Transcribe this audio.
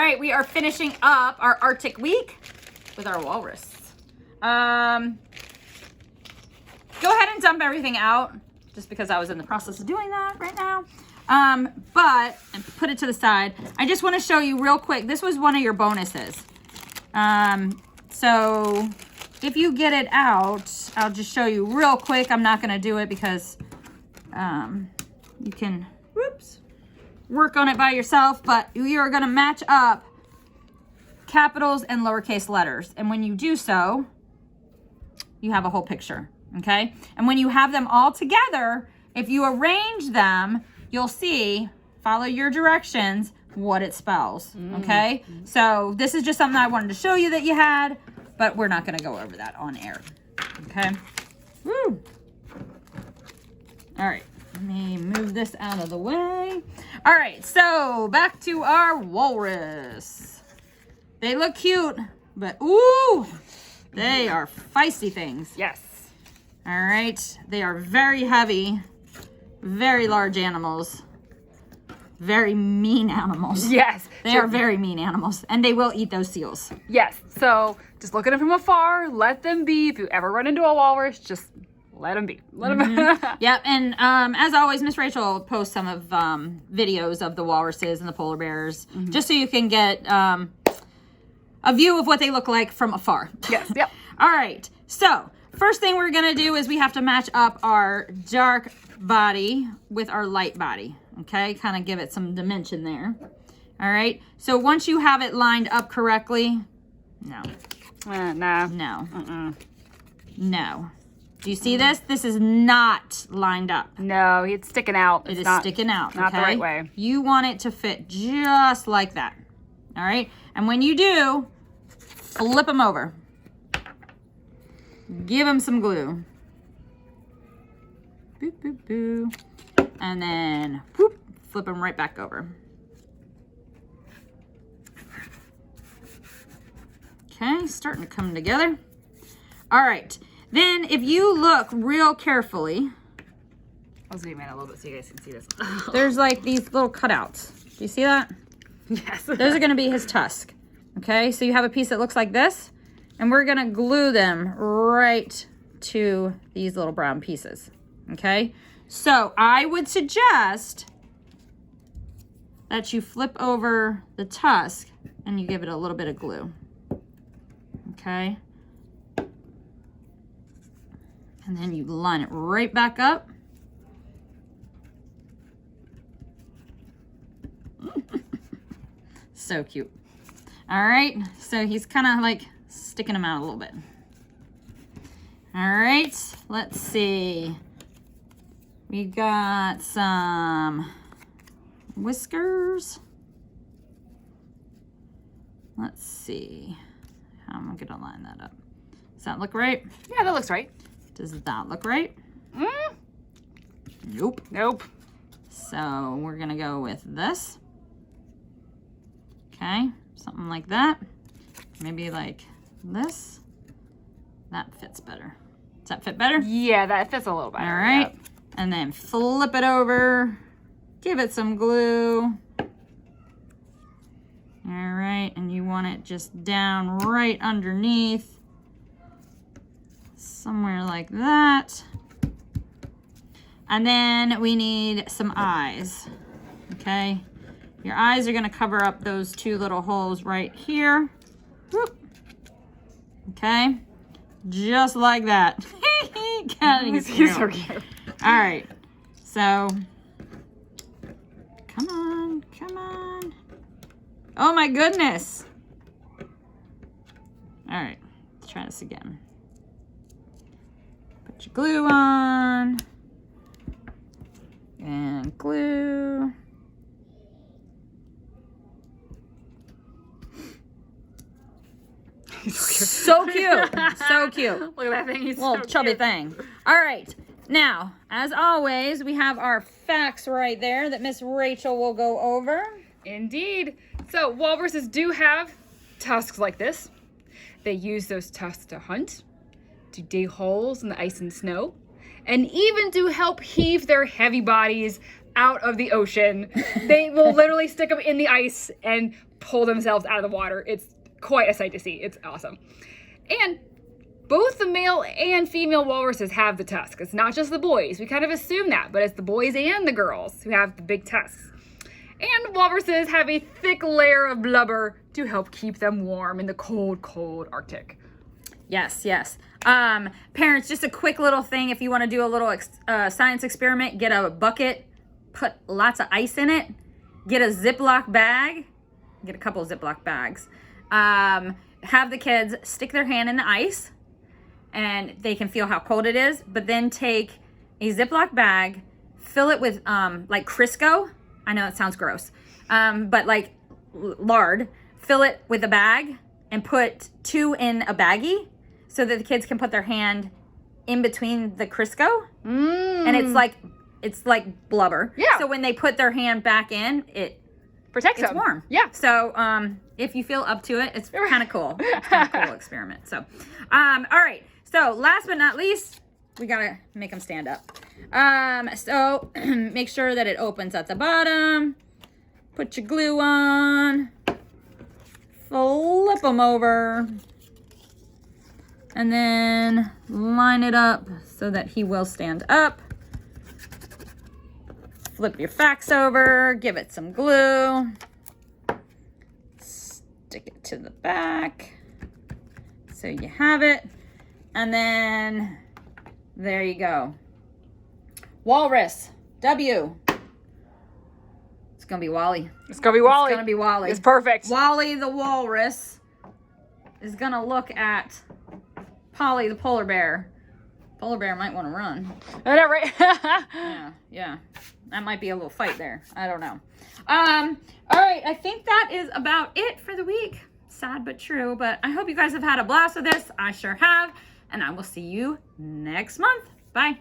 right, we are finishing up our Arctic week with our walrus. Go ahead and dump everything out, just because I was in the process of doing that right now. And put it to the side. I just want to show you real quick. This was one of your bonuses. So if you get it out, I'll just show you real quick. I'm not going to do it because you can, work on it by yourself, but you are going to match up capitals and lowercase letters. And when you do so, you have a whole picture, okay? And when you have them all together, if you arrange them, you'll see, follow your directions, what it spells, okay? So this is just something I wanted to show you that you had, but we're not gonna go over that on air, okay? Woo! All right, let me move this out of the way. All right, so back to our walrus. They look cute, but ooh, they are feisty things. Yes. All right, they are very heavy, very large animals, very mean animals. Yes. They are very mean animals, and they will eat those seals. Yes. So just look at them from afar. Let them be. If you ever run into a walrus, just let them be. Let them. Yep. And as always, Miss Rachel posts some of videos of the walruses and the polar bears, just so you can get a view of what they look like from afar. Yes. Yep. All right. So first thing we're gonna do is we have to match up our dark body with our light body. Okay, kind of give it some dimension there. All right, so once you have it lined up correctly, no. Nah. No. No. Do you see this? This is not lined up. No, it's sticking out. It is sticking out. Not the okay? right way. You want it to fit just like that. All right, and when you do, flip them over. Give them some glue. Boop, boop, boo. And then whoop, flip them right back over. Okay, starting to come together. All right, then if you look real carefully, I'll zoom in a little bit so you guys can see this. there's like these little cutouts. Do you see that? Yes. Those are gonna be his tusk. Okay, so you have a piece that looks like this, and we're gonna glue them right to these little brown pieces. Okay, so I would suggest that you flip over the tusk and you give it a little bit of glue. Okay, and then you line it right back up. So cute. All right, so he's kind of like sticking them out a little bit. All right, let's see. We got some whiskers. Let's see. How am I gonna line that up? Does that look right? Yeah, that looks right. Does that look right? Nope. Nope. So we're gonna go with this. Okay, something like that. Maybe like this. That fits better. Does that fit better? Yeah, that fits a little better. All right. Yep. And then flip it over. Give it some glue. All right, and you want it just down right underneath. Somewhere like that. And then we need some eyes, okay? Your eyes are gonna cover up those two little holes right here. Whoop. Okay, just like that. He's so cute. All right, so come on, come on. Oh my goodness. All right, let's try this again. Put your glue on and glue. So cute. So cute. Look at that thing. He's Little so chubby cute. thing. All right. Now, as always, we have our facts right there that Miss Rachel will go over. Indeed. So walruses do have tusks like this. They use those tusks to hunt, to dig holes in the ice and snow, and even to help heave their heavy bodies out of the ocean. They will literally stick them in the ice and pull themselves out of the water. It's quite a sight to see. It's awesome. And both the male and female walruses have the tusk. It's not just the boys. We kind of assume that, but it's the boys and the girls who have the big tusks. And walruses have a thick layer of blubber to help keep them warm in the cold, cold Arctic. Yes, yes. Parents, just a quick little thing. If you want to do a little science experiment, get a bucket, put lots of ice in it, get a Ziploc bag, get a couple of Ziploc bags. Have the kids stick their hand in the ice, and they can feel how cold it is, but then take a Ziploc bag, fill it with like Crisco. I know it sounds gross, but like lard. Fill it with a bag and put 2 in a baggie so that the kids can put their hand in between the Crisco. And it's like blubber. Yeah. So when they put their hand back in, it's Protects them. warm. Yeah. So if you feel up to it, it's kind of cool. It's kind of cool experiment. So, all right. So last but not least, we gotta make them stand up. So make sure that it opens at the bottom. Put your glue on. Flip them over. And then line it up so that he will stand up. Flip your fax over. Give it some glue. Stick it to the back. So you have it. And then there you go. Walrus. W. It's going to be Wally. It's going to be Wally. It's going to be Wally. It's perfect. Wally the walrus is going to look at Polly the polar bear. Polar bear might want to run. I know, right? Yeah. That might be a little fight there. I don't know. All right. I think that is about it for the week. Sad but true. But I hope you guys have had a blast with this. I sure have. And I will see you next month. Bye.